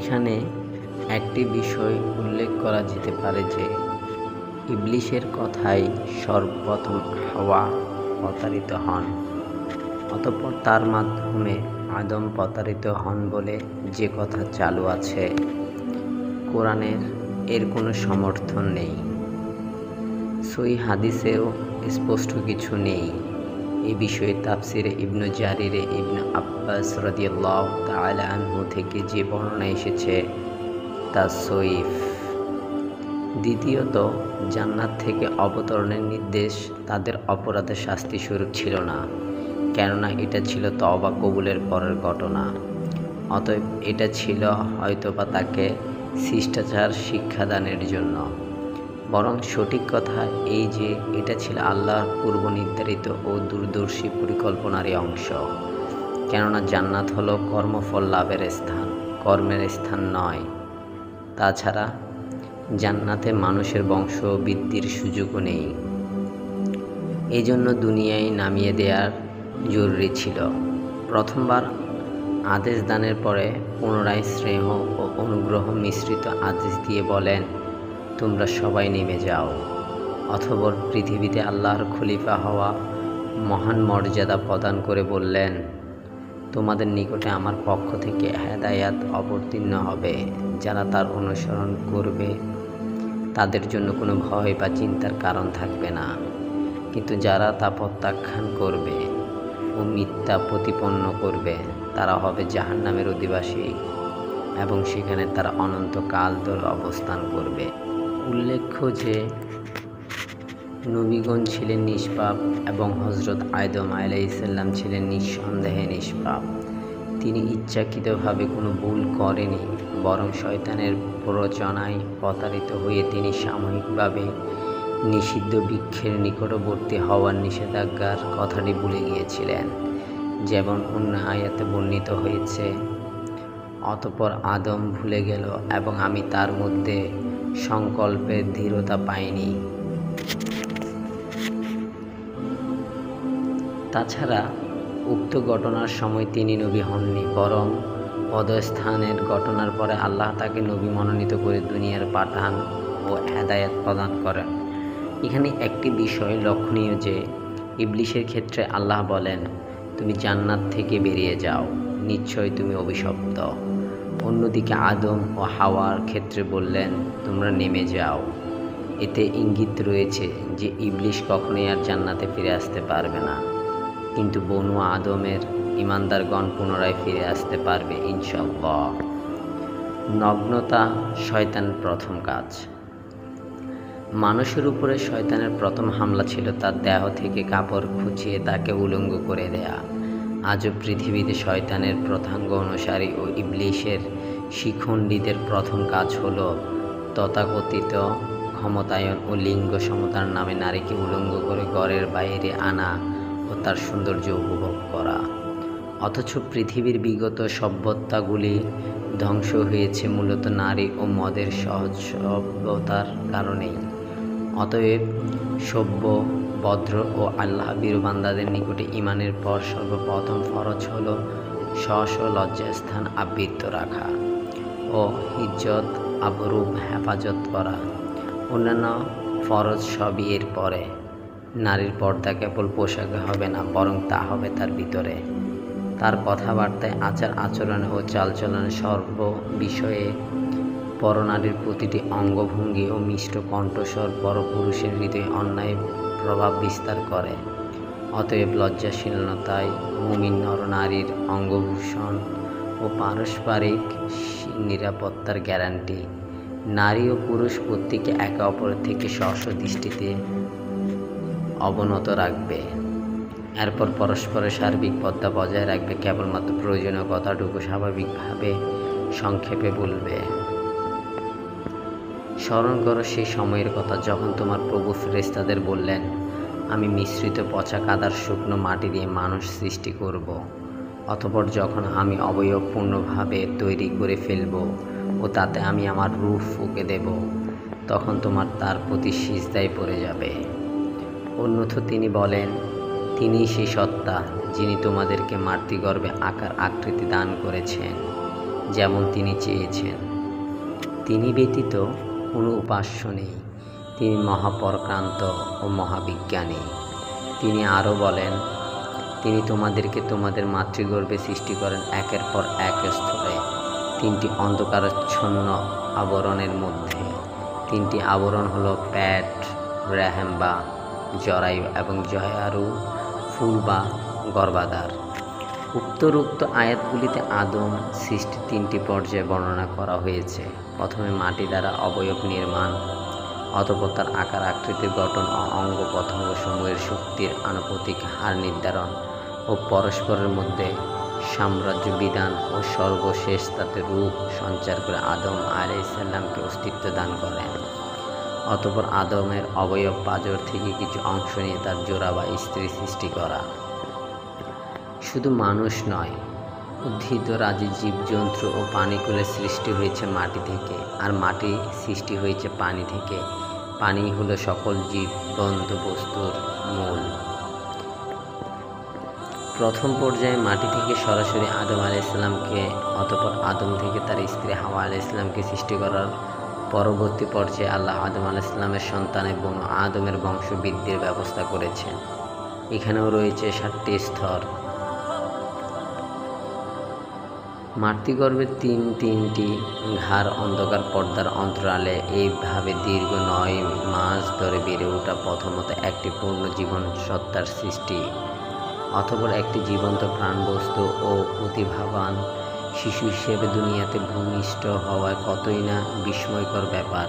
এখানে একটি বিষয় উল্লেখ করা যেতে পারে যে ইবলীসের কথায় সর্বপ্রথম হাওয়া প্রতারিত হন, অতঃপর তার মাধ্যমে আদম প্রতারিত হন বলে যে কথা চালু আছে, কোরআনের এর কোনো সমর্থন নেই। সহিহ হাদিসেও স্পষ্ট কিছু নেই। এ বিষয়ে তাফসিরে ইবনু জারিরে ইবনে আব্বাস রাদিয়াল্লাহু তাআলা আনহু থেকে যে বর্ণনা এসেছে তা সহিহ। দ্বিতীয়ত, জান্নাত থেকে অবতরণের নির্দেশ তাদের অপরাধের শাস্তিস্বরূপ ছিল না, কেননা এটা ছিল তওবা কবুলের পরের ঘটনা। অতএব এটা ছিল হয়তোবা তাকে শিষ্টাচার শিক্ষাদানের জন্য। বরং সঠিক কথা এই যে এটা ছিল আল্লাহর পূর্ব নির্ধারিত ও দূরদর্শী পরিকল্পনারই অংশ। কেননা জান্নাত হলো কর্মফল লাভের স্থান, কর্মের স্থান নয়। তাছাড়া জান্নাতে মানুষের বংশ বৃদ্ধির সুযোগও নেই। এই জন্য দুনিয়ায় নামিয়ে দেওয়ার জরুরি ছিল। প্রথমবার আদেশ দানের পরে পুনরায় স্নেহ ও অনুগ্রহ মিশ্রিত আদেশ দিয়ে বলেন, তোমরা সবাই নেমে যাও। অতঃপর পৃথিবীতে আল্লাহর খলিফা হওয়া মহান মর্যাদা প্রদান করে বললেন, তোমাদের নিকটে আমার পক্ষ থেকে হেদায়াত অবতীর্ণ হবে। যারা তার অনুসরণ করবে তাদের জন্য কোনো ভয় বা চিন্তার কারণ থাকবে না, কিন্তু যারা তা প্রত্যাখ্যান করবে ও মিথ্যা প্রতিপন্ন করবে তারা হবে জাহান্নামের অধিবাসী এবং সেখানে তারা অনন্তকাল ধরে অবস্থান করবে। উল্লেখ্য যে নবীগণ ছিলেন নিষ্পাপ এবং হযরত আদম আলাইহিস সালাম ছিলেন নিঃসন্দেহে নিষ্পাপ। তিনি ইচ্ছাকৃতভাবে কোনো ভুল করেনি, বরং শয়তানের প্ররোচনায় প্রতারিত হয়ে তিনি সাময়িকভাবে নিষিদ্ধ বৃক্ষের নিকটবর্তী হওয়ার নিষেধাজ্ঞার কথাটি ভুলে গিয়েছিলেন, যেমন অন্য আয়াতে বর্ণিত হয়েছে, অতঃপর আদম ভুলে গেল এবং আমি তার মধ্যে সংকল্পের দৃঢ়তা পাইনি। তাছাড়া উক্ত ঘটনার সময় তিনি নবী হননি, বরং পদস্থানের ঘটনার পরে আল্লাহ তাকে নবী মনোনীত করে দুনিয়ার পাঠান ও হেদায়াত প্রদান করেন। এখানে একটি বিষয় লক্ষণীয় যে ইবলীসের ক্ষেত্রে আল্লাহ বলেন, তুমি জান্নাত থেকে বেরিয়ে যাও, নিশ্চয় তুমি অভিশপ্ত। অন্যদিকে আদম ও হাওয়ার ক্ষেত্রে বললেন, তোমরা নেমে যাও। এতে ইঙ্গিত রয়েছে যে ইবলীস কখনোই আর জান্নাতে ফিরে আসতে পারবে না, কিন্তু বনু আদমের ঈমানদারগণ পুনরায় ফিরে আসতে পারবে ইনশাআল্লাহ। নগ্নতা শয়তানের প্রথম কাজ। মানুষের উপরে শয়তানের প্রথম হামলা ছিল তার দেহ থেকে কাপড় খুঁচিয়ে তাকে উলঙ্গ করে দেয়া। আজও পৃথিবীতে শয়তানের প্রথাঙ্গ অনুসারী ও ইবলীসের শিখণ্ডীদের প্রথম কাজ হলো তথাকথিত ক্ষমতায়ন ও লিঙ্গ সমতার নামে নারীকে উলঙ্গ করে ঘরের বাইরে আনা ও তার সৌন্দর্য উপভোগ করা। অথচ পৃথিবীর বিগত সভ্যতাগুলি ধ্বংস হয়েছে মূলত নারী ও মদের সহজতার কারণেই। অতএব সভ্য, ভদ্র ও আল্লাহ ভীরু বান্দাদের নিকটে ঈমানের পর সর্বপ্রথম ফরজ হল স্ব লজ্জাস্থান আবৃত রাখা ও ইজ্জত আবরূপ হেফাজত করা। অন্যান্য ফরজ সবই এর পরে। নারীর পর্দা কেবল পোশাকে হবে না, বরং তা হবে তার ভিতরে, তার কথাবার্তায়, আচার আচরণে ও চালচলনে, সর্ব বিষয়ে। পরনারীর প্রতিটি অঙ্গভঙ্গি ও মিষ্ট কণ্ঠস্বর পরপুরুষের হৃদয়ে অন্যায় প্রভাব বিস্তার করে। অতএব লজ্জাশীলতায় মুমিন নরনারীর অঙ্গভূষণ ও পারস্পরিক নিরাপত্তার গ্যারান্টি। নারী ও পুরুষ প্রত্যেকে একে অপরের থেকে স্ব দৃষ্টিতে অবনত রাখবে। এরপর পরস্পরের সার্বিক পর্দা বজায় রাখবে, কেবলমাত্র প্রয়োজনীয় কথাটুকু স্বাভাবিকভাবে সংক্ষেপে বলবে। স্মরণ করো সেই সময়ের কথা যখন তোমার প্রভু ফেরেশতাদের বললেন, আমি মিশ্রিত পচা কাদার শুকনো মাটি দিয়ে মানুষ সৃষ্টি করব। অতঃপর যখন আমি অবয়বপূর্ণভাবে তৈরি করে ফেলব ও তাতে আমি আমার রূহ ফুঁকে দেব, তখন তোমার তার প্রতি সিজদায় পড়ে যাবে। অন্যথা তিনি বলেন, তিনিই সেই সত্তা যিনি তোমাদেরকে মাতৃগর্ভে আকার আকৃতি দান করেছেন, যেমন তিনি চেয়েছেন। তিনি ব্যতীত কোনো উপাস্য নেই। তিনি মহাপরাক্রান্ত ও মহাবিজ্ঞানী। তিনি আরও বলেন, তিনি তোমাদেরকে তোমাদের মাতৃগর্ভে সৃষ্টি করেন একের পর এক স্তরে, তিনটি অন্ধকারাচ্ছন্ন আবরণের মধ্যে। তিনটি আবরণ হলো পেট, রেহেম বা জরায়ু এবং জরায়ু ফুল বা গর্ভাধার। উক্ত আয়াতগুলিতে আদম সৃষ্টির তিনটি পর্যায়ে বর্ণনা করা হয়েছে। প্রথমে মাটি দ্বারা অবয়ব নির্মাণ, অতঃপর তার আকার আকৃতির গঠন ও অঙ্গ প্রত্যঙ্গ সমূহের শক্তির আনুপাতিক হার নির্ধারণ ও পরস্পরের মধ্যে সাম্রাজ্য বিধান ও সর্বশেষ তাতে রূপ সঞ্চার করে আদম আলাইহিসসালামকে অস্তিত্ব দান করেন। অতঃপর আদমের অবয়ব পাঁজর থেকে কিছু অংশ নিয়ে তার জোড়া বা স্ত্রী সৃষ্টি করা। শুধু মানুষ নয়, উদ্ভিদ রাজি জীবজন্তু ও পানিকুলের সৃষ্টি হয়েছে মাটি থেকে, আর মাটি সৃষ্টি হয়েছে পানি থেকে। পানি হলো সকল জীবন্ত বস্তুর মূল। প্রথম পর্যায়ে মাটি থেকে সরাসরি আদম আলাইহিসসালামকে, অতঃপর আদম থেকে তার স্ত্রী হাওয়া আলাইহিসসালামকে সৃষ্টি করার পরবর্তী পর্যায়ে আল্লাহ আদম আলাইহিসসালামের সন্তানের বনু আদমের বংশবৃদ্ধির ব্যবস্থা করেছেন। এখানেও রয়েছে 7টি স্তর। মাতৃগর্ভের তিনটি ঘাড় অন্ধকার পর্দার অন্তরালে এইভাবে দীর্ঘ 9 মাস ধরে বেড়ে ওঠা প্রথমত একটি পূর্ণ জীবন সত্তার সৃষ্টি, অতঃপর একটি জীবন্ত প্রাণবস্তু ও প্রতিভাবান শিশু হিসেবে দুনিয়াতে ভূমিষ্ঠ হওয়া কতই না বিস্ময়কর ব্যাপার।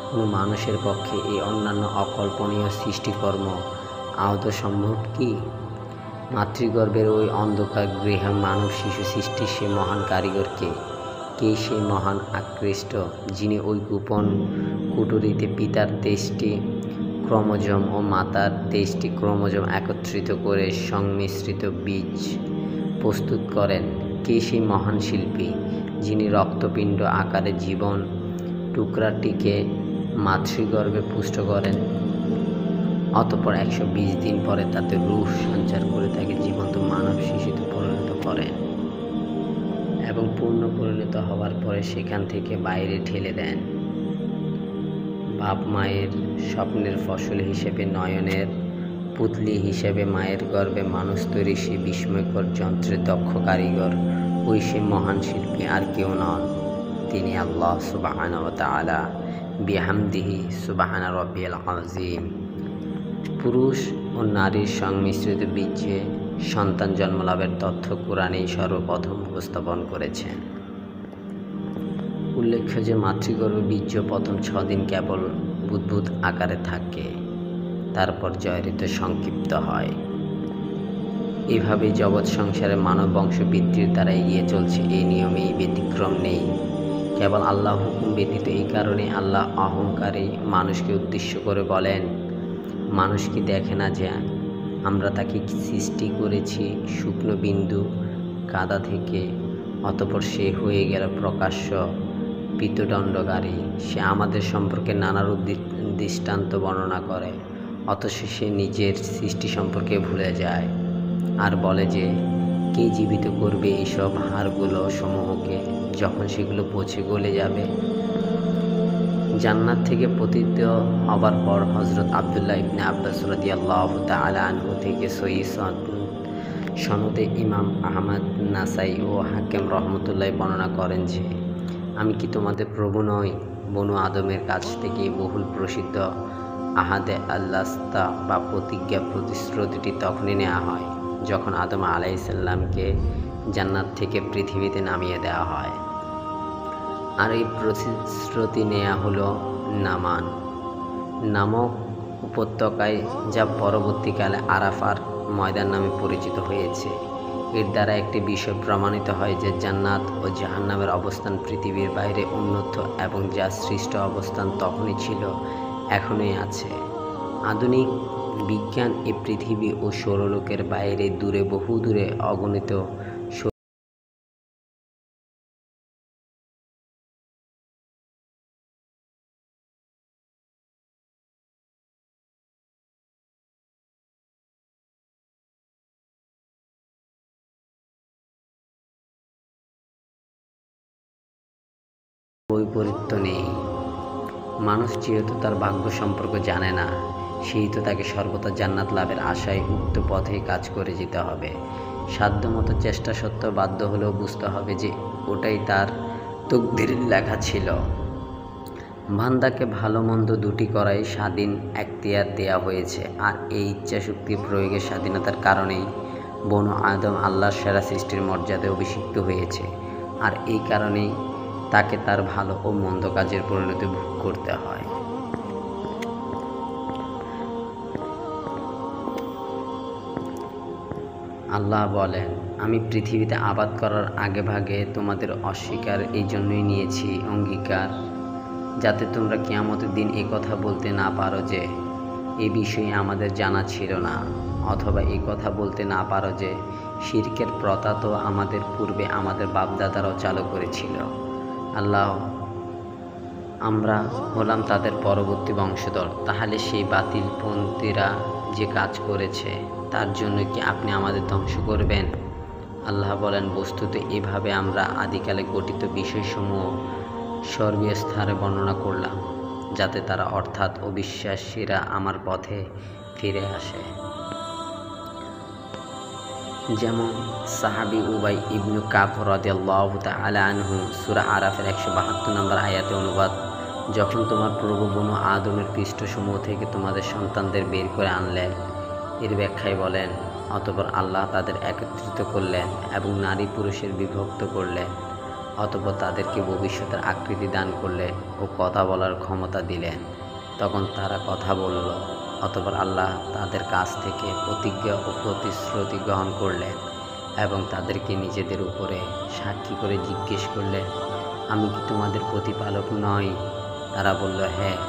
কোনো মানুষের পক্ষে এই অন্যান্য অকল্পনীয় সৃষ্টিকর্ম আদৌ সম্ভব কি? মাতৃগর্ভের ওই অন্ধকার গৃহে মানব শিশু সৃষ্টির সেই মহান কারিগরকে, কে সেই মহান আকৃষ্ট, যিনি ওই গোপন কুঠুরিতে পিতার 23টি ক্রোমোজোম ও মাতার 23টি ক্রোমোজোম একত্রিত করে সংমিশ্রিত বীজ প্রস্তুত করেন? কে সেই মহান শিল্পী, যিনি রক্তপিণ্ড আকারে জীবন টুকরাটিকে মাতৃগর্ভে পুষ্ট করেন, অতঃপর 120 দিন পরে তাতে রূহ সঞ্চার করে তাকে জীবন্ত মানব শিশুতে পরিণত করেন এবং পূর্ণ পরিণত হওয়ার পরে সেখান থেকে বাইরে ঠেলে দেন? বাপ মায়ের স্বপ্নের ফসল হিসেবে, নয়নের পুতলি হিসেবে মায়ের গর্ভে মানুষ তৈরি সে বিস্ময়কর যন্ত্রের দক্ষ কারিগর, ওই সে মহান শিল্পী আর কেউ নন, তিনি আল্লাহ সুবহানাহু ওয়া তাআলা। বিহামদিহি সুবহানা রাব্বিয়াল আযীম। পুরুষ ও নারীর সংমিশ্রিত বীজে সন্তান জন্মলাভের তথ্য কুরআনেই সর্বপ্রথম উপস্থাপন করেছেন। উল্লেখ্য যে মাতৃগর্ভে বীর্য প্রথম 6 দিন কেবল বুদবুদ আকারে থাকে, তারপর জয়রিত সংক্ষিপ্ত হয়। এইভাবেই জগৎ সংসারে মানব বংশ বৃদ্ধির দ্বারা এগিয়ে চলছে। এই নিয়মেই ব্যতিক্রম নেই, কেবল আল্লাহ হুকুম ব্যতীত। এই কারণে আল্লাহ অহংকারী মানুষকে উদ্দেশ্য করে বলেন, মানুষ কি দেখে না যে আমরা তাকে সৃষ্টি করেছি শুকনো বিন্দু কাদা থেকে, অতঃপর সে হয়ে গেল প্রকাশ্য পীতদণ্ডকারী। সে আমাদের সম্পর্কে নানারূপ দৃষ্টান্ত বর্ণনা করে, অথচ সে নিজের সৃষ্টি সম্পর্কে ভুলে যায় আর বলে যে কে জীবিত করবে এইসব হাড়গুলো সমূহকে যখন সেগুলো পচে গলে যাবে। জান্নাত থেকে পতিত হবার পর হযরত আব্দুল্লাহ ইবনে আব্বাস রাদিয়াল্লাহু তাআলা আনহু থেকে সহিহ সনদে ইমাম আহমদ, নাসাই ও হাকিম রহমতুল্লাহ বর্ণনা করেন যে, আমি কি তোমাদের প্রভু নই? বনু আদমের কাছ থেকে বহুল প্রসিদ্ধ আহাদে আল্লাস্তা বা প্রতিজ্ঞা প্রতিশ্রুতিটি তখনই নেওয়া হয় যখন আদম আলাইহিসসালামকে জান্নাত থেকে পৃথিবীতে নামিয়ে দেওয়া হয়। আর এই প্রতিশ্রুতি নেওয়া হলো নামান নামক উপত্যকায়, যা পরবর্তীকালে আরাফার ময়দান নামে পরিচিত হয়েছে। এর দ্বারা একটি বিষয় প্রমাণিত হয় যে জান্নাত ও জাহান্নামের অবস্থান পৃথিবীর বাইরে উন্নত এবং যা সৃষ্ট অবস্থান তখনই ছিল, এখনই আছে। আধুনিক বিজ্ঞান এই পৃথিবী ও সৌরলোকের বাইরে দূরে, বহু দূরে অগণিত বিপরীত নেই। মানুষ যেহেতু তার ভাগ্য সম্পর্কে জানে না, সেই তো তাকে সর্বদা জান্নাত লাভের আশায় উক্ত পথেই কাজ করে যেতে হবে। সাধ্যমতো চেষ্টা সত্ত্বেও বাধ্য হলেও বুঝতে হবে যে ওটাই তার তকদিরের লেখা ছিল। বান্দাকে ভালো মন্দ দুটি করাই স্বাধীন এখতিয়ার দেয়া হয়েছে, আর এই ইচ্ছাশক্তি প্রয়োগের স্বাধীনতার কারণেই বনু আদম আল্লাহর সেরা সৃষ্টির মর্যাদায় অভিষিক্ত হয়েছে, আর এই কারণেই তাকে তার ভালো ও মন্দ কাজের পরিণতি ভোগ করতে হয়। আল্লাহ বলেন, আমি পৃথিবীতে আবাদ করার আগে ভাগে তোমাদের অস্বীকার এই জন্যই নিয়েছি অঙ্গীকার, যাতে তোমরা কিয়ামতের দিন এ কথা বলতে না পারো যে এ বিষয়ে আমাদের জানা ছিল না, অথবা এই কথা বলতে না পারো যে শিরকের প্রথা তো আমাদের পূর্বে আমাদের বাপদাদারাও চালু করেছিল। আল্লাহ, আমরা হলাম তাদের পরবর্তী বংশধর। তাহলে সেই বাতিলপন্থীরা যে কাজ করেছে তার জন্য কি আপনি আমাদের ধ্বংস করবেন? আল্লাহ বলেন, বস্তুত এভাবে আমরা আদিকালে গঠিত বিষয়সমূহ সর্বস্তরে বর্ণনা করলাম, যাতে তারা অর্থাৎ অবিশ্বাসীরা আমার পথে ফিরে আসে। যেমন সাহাবী উবাই ইবনু কাব রাদিয়াল্লাহু তাআলা আনহু সূরা আরাফের 172 নম্বর আয়াতে অনুবাদ, যখন তোমার প্রভু বনু আদমের পৃষ্ঠসমূহ থেকে তোমাদের সন্তানদের বের করে আনলেন, এর ব্যাখ্যায় বলেন, অতঃপর আল্লাহ তাদের একত্রিত করলেন এবং নারী পুরুষের বিভক্ত করলেন, অতঃপর তাদেরকে ভবিষ্যতের আকৃতি দান করলেন ও কথা বলার ক্ষমতা দিলেন। তখন তারা কথা বলল, অতঃপর আল্লাহ তাদের কাছ থেকে প্রতিজ্ঞা ও প্রতিশ্রুতি গ্রহণ করলেন এবং তাদেরকে নিজেদের উপরে সাক্ষী করে জিজ্ঞেস করলেন, আমি কি তোমাদের প্রতিপালক নই? তারা বলল, হ্যাঁ।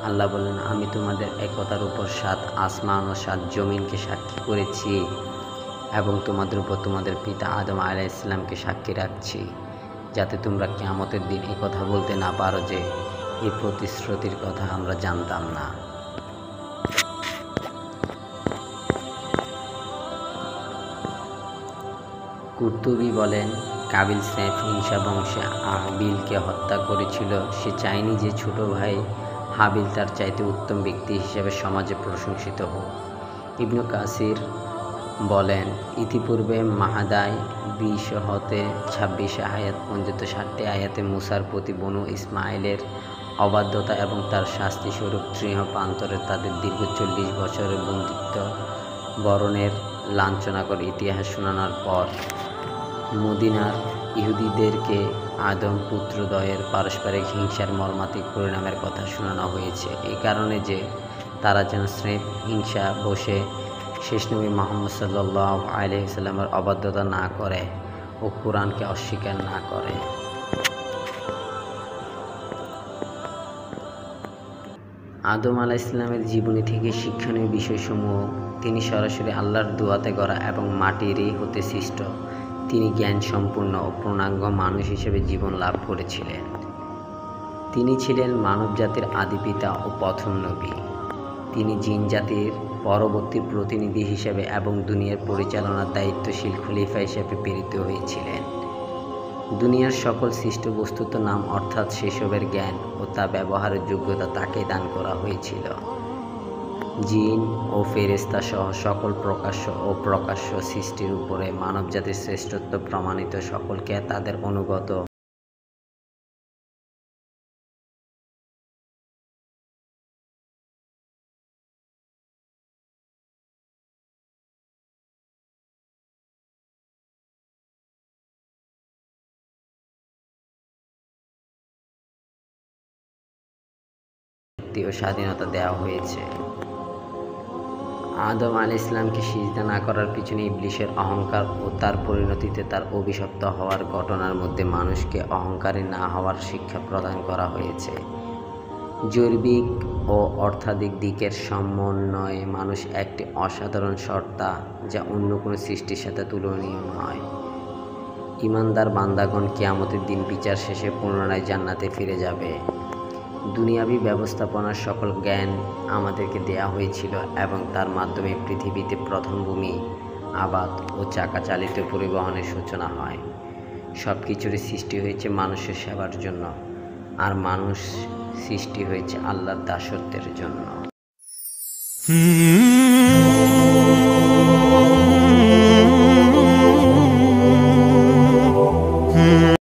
আল্লাহ বললেন, আমি তোমাদের একতার উপর 7 আসমান ও 7 জমিনকে সাক্ষী করেছি এবং তোমাদের উপর তোমাদের পিতা আদম আলাইহিস সালামকে সাক্ষী রাখছি, যাতে তোমরা কিয়ামতের দিন এই কথা বলতে না পারো যে এই প্রতিশ্রুতির কথা আমরা জানতাম না। কুরতুবী বলেন, কাবিল স্রেফ হিংসা বংশে হাবিলকে হত্যা করেছিল। সে চায়নি যে ছোট ভাই হাবিল তার চাইতে উত্তম ব্যক্তি হিসেবে সমাজে প্রশংসিত হোক। ইবনু কাসির বলেন, ইতিপূর্বে মাহাদায় 20 হতে 26 আয়াত পর্যন্ত 7টি আয়াতে মুসার প্রতি বনু ইসমাইলের অবাধ্যতা এবং তার শাস্তিস্বরূপ তৃহ প্রান্তরে তাদের দীর্ঘ 40 বছরের বন্দিত্ব বরণের লাঞ্ছনাকর ইতিহাস শোনানোর পর মদিনার ইহুদিদেরকে আদম পুত্রদ্বয়ের পারস্পরিক হিংসার মর্মান্তিক পরিণামের কথা শোনানো হয়েছে, এই কারণে যে তারা যেন স্রেফ হিংসা বসে শেষ নবী মুহাম্মদ সাল্লাল্লাহু আলাইহি ওয়াসাল্লামের অবাধ্যতা না করে ও কুরআনকে অস্বীকার না করে। আদম আলাইহিস সালামের জীবনী থেকে শিক্ষণীয় বিষয়সমূহ, তিনি সরাসরি আল্লাহর দুয়াতে গড়া এবং মাটিরই হতে সৃষ্ট। তিনি জ্ঞান সম্পূর্ণ ও পূর্ণাঙ্গ মানুষ হিসেবে জীবন লাভ করেছিলেন। তিনি ছিলেন মানব জাতির আদি পিতা ও প্রথম নবী। তিনি জিন জাতির পরবর্তী প্রতিনিধি হিসেবে এবং দুনিয়ার পরিচালনার দায়িত্বশীল খলিফা হিসেবে প্রেরিত হয়েছিলেন। দুনিয়ার সকল সৃষ্ট বস্তুত নাম অর্থাৎ সেসবের জ্ঞান ও তা ব্যবহারের যোগ্যতা তাকে দান করা হয়েছিল। জিন ও ফেরেশতা সহ সকল প্রকাশ্য ও প্রকাশ্য সৃষ্টির উপরে মানবজাতির শ্রেষ্ঠত্ব প্রমাণিত সকলকে তাদের অনুগত ও স্বাধীনতা দেওয়া হয়েছে। আদম আলাইহিস সালামকে সিজদা না করার পিছনে ইবলীসের অহংকার ও তার পরিণতিতে তার অভিশপ্ত হওয়ার ঘটনার মধ্যে মানুষকে অহংকারী না হওয়ার শিক্ষা প্রদান করা হয়েছে। জৈবিক ও অর্থাধিক দিকের সমন্বয়ে মানুষ একটি অসাধারণ সত্তা, যা অন্য কোনো সৃষ্টির সাথে তুলনীয় নয়। ঈমানদার বান্দাগণ কিয়ামতের দিন বিচার শেষে পুনরায় জান্নাতে ফিরে যাবে। দুনিয়াবি ব্যবস্থাপনার সকল জ্ঞান আমাদেরকে দেয়া হয়েছিল এবং তার মাধ্যমে পৃথিবীতে প্রথম ভূমি, আবাদ ও চাকা চালিত পরিবহনের সূচনা হয়। সব কিছুরই সৃষ্টি হয়েছে মানুষের সেবার জন্য। আর মানুষ সৃষ্টি হয়েছে আল্লাহর দাসত্বের জন্য।